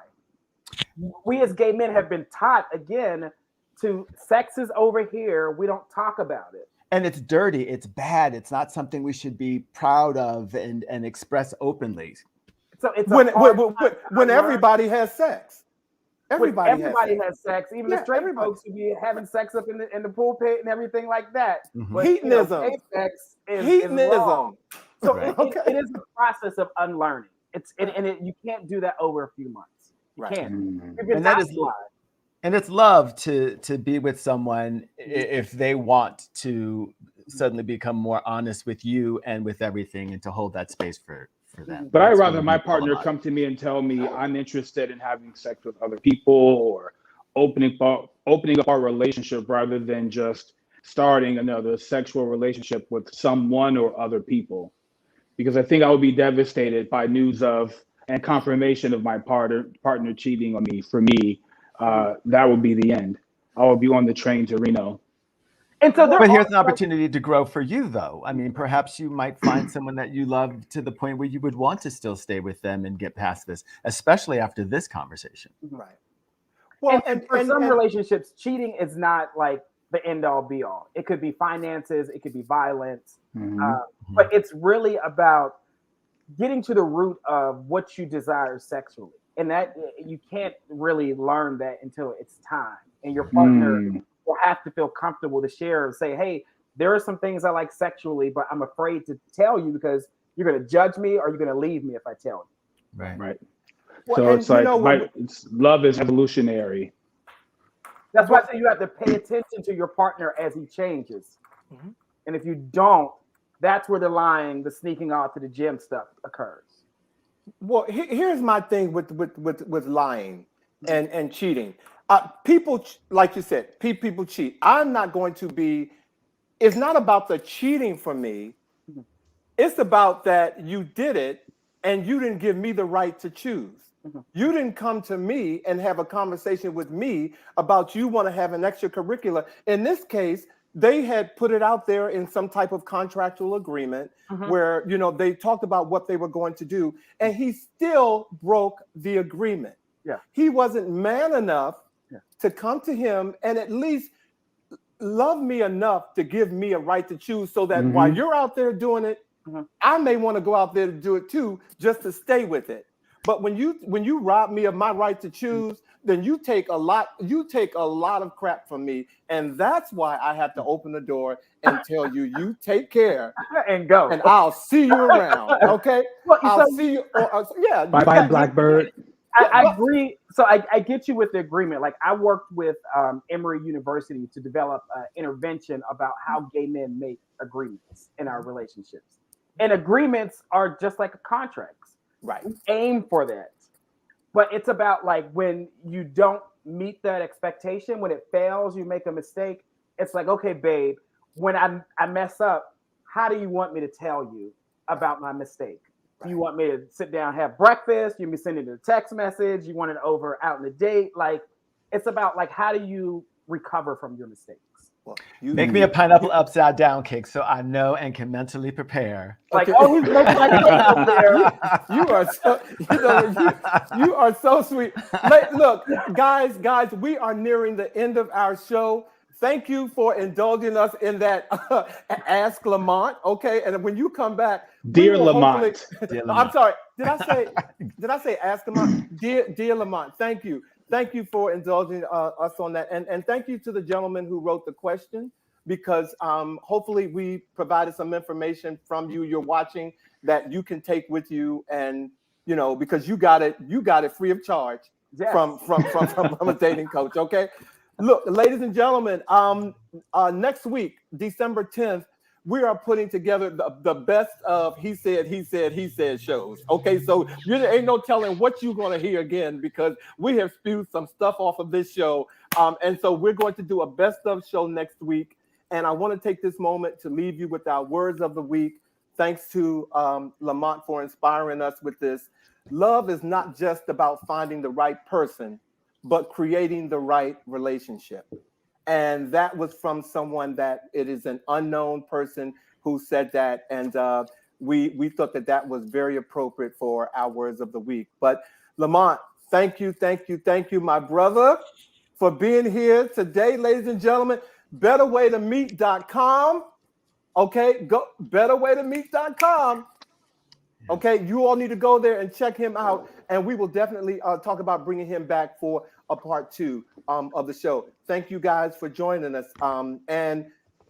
We as gay men have been taught again. To sex is over here. We don't talk about it. And it's dirty. It's bad. It's not something we should be proud of and express openly. So it's when everybody has sex. Everybody has sex. Even the straight folks should be having sex up in the pulpit and everything like that. Mm-hmm. But, hedonism. Sex is wrong. So it is a process of unlearning. You can't do that over a few months. You can't. Mm-hmm. And that is live. And it's love to be with someone if they want to suddenly become more honest with you and with everything, and to hold that space for them. But I'd rather my partner come to me and tell me I'm interested in having sex with other people or opening up our relationship rather than just starting another sexual relationship with someone or other people. Because I think I would be devastated by news of and confirmation of my partner cheating on me, for me, that would be the end. I would be on the train to Reno. And so but here's an opportunity to grow for you, though. I mean, perhaps you might find someone that you love to the point where you would want to still stay with them and get past this, especially after this conversation. Right. Well, and for some relationships, cheating is not like the end all be all. It could be finances, it could be violence, but it's really about getting to the root of what you desire sexually, and that you can't really learn that until it's time, and your partner will have to feel comfortable to share and say, hey, there are some things I like sexually, but I'm afraid to tell you because you're going to judge me or you're going to leave me if I tell you. Right. Well, so it's like love is evolutionary. That's why I say you have to pay attention to your partner as he changes. And if you don't, that's where the sneaking off to the gym stuff occurs. Well, here's my thing with lying and cheating. People, like you said, people cheat. I'm not going to be. It's not about the cheating for me. It's about that you did it and you didn't give me the right to choose. You didn't come to me and have a conversation with me about you want to have an extracurricular. In this case, they had put it out there in some type of contractual agreement where, they talked about what they were going to do, and he still broke the agreement. Yeah. He wasn't man enough to come to him and at least love me enough to give me a right to choose, so that while you're out there doing it, I may want to go out there to do it too, just to stay with it. But when you rob me of my right to choose, then you take a lot of crap from me, and that's why I have to open the door and tell you, you take care and go, and I'll see you around. Okay, well, I'll see you. Bye bye, Blackbird. I agree. So I get you with the agreement. Like, I worked with Emory University to develop an intervention about how gay men make agreements in our relationships, and agreements are just like contracts. Right. We aim for that. But it's about like when you don't meet that expectation, when it fails, you make a mistake. It's like, okay, babe, when I mess up, how do you want me to tell you about my mistake? Do you want me to sit down, have breakfast? You want me sending a text message? You want it over out on a date? Like, it's about like, how do you recover from your mistakes? Well, Make me a pineapple upside down cake so I know and can mentally prepare. Like, oh, he's making my cake up there. You are so sweet. Look, guys, we are nearing the end of our show. Thank you for indulging us in that Ask Lamont. Okay, and when you come back, dear Lamont. I'm sorry. Did I say Ask Lamont? Dear Lamont, thank you. Thank you for indulging us on that. And thank you to the gentleman who wrote the question, because hopefully we provided some information from you. You're watching that you can take with you, and because you got it free of charge from a dating coach. Okay. Look, ladies and gentlemen, next week, December 10th, we are putting together the best of he said shows. Okay, so there ain't no telling what you're going to hear again, because we have spewed some stuff off of this show. And so we're going to do a best of show next week. And I want to take this moment to leave you with our words of the week. Thanks to Lamont for inspiring us with this. Love is not just about finding the right person, but creating the right relationship. And that was from someone that it is an unknown person who said that. And we thought that was very appropriate for our words of the week. But Lamont, thank you, my brother, for being here today, ladies and gentlemen. BetterWayToMeet.com. Okay, go BetterWayToMeet.com. Okay, you all need to go there and check him out, and we will definitely talk about bringing him back for a part 2 of the show. Thank you guys for joining us. And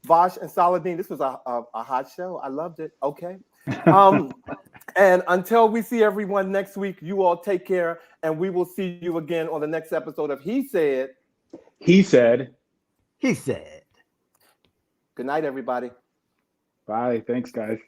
Vash and Saladin, this was a hot show. I loved it. Okay. And until we see everyone next week, you all take care, and we will see you again on the next episode of He Said. He said. He said. Good night, everybody. Bye. Thanks, guys.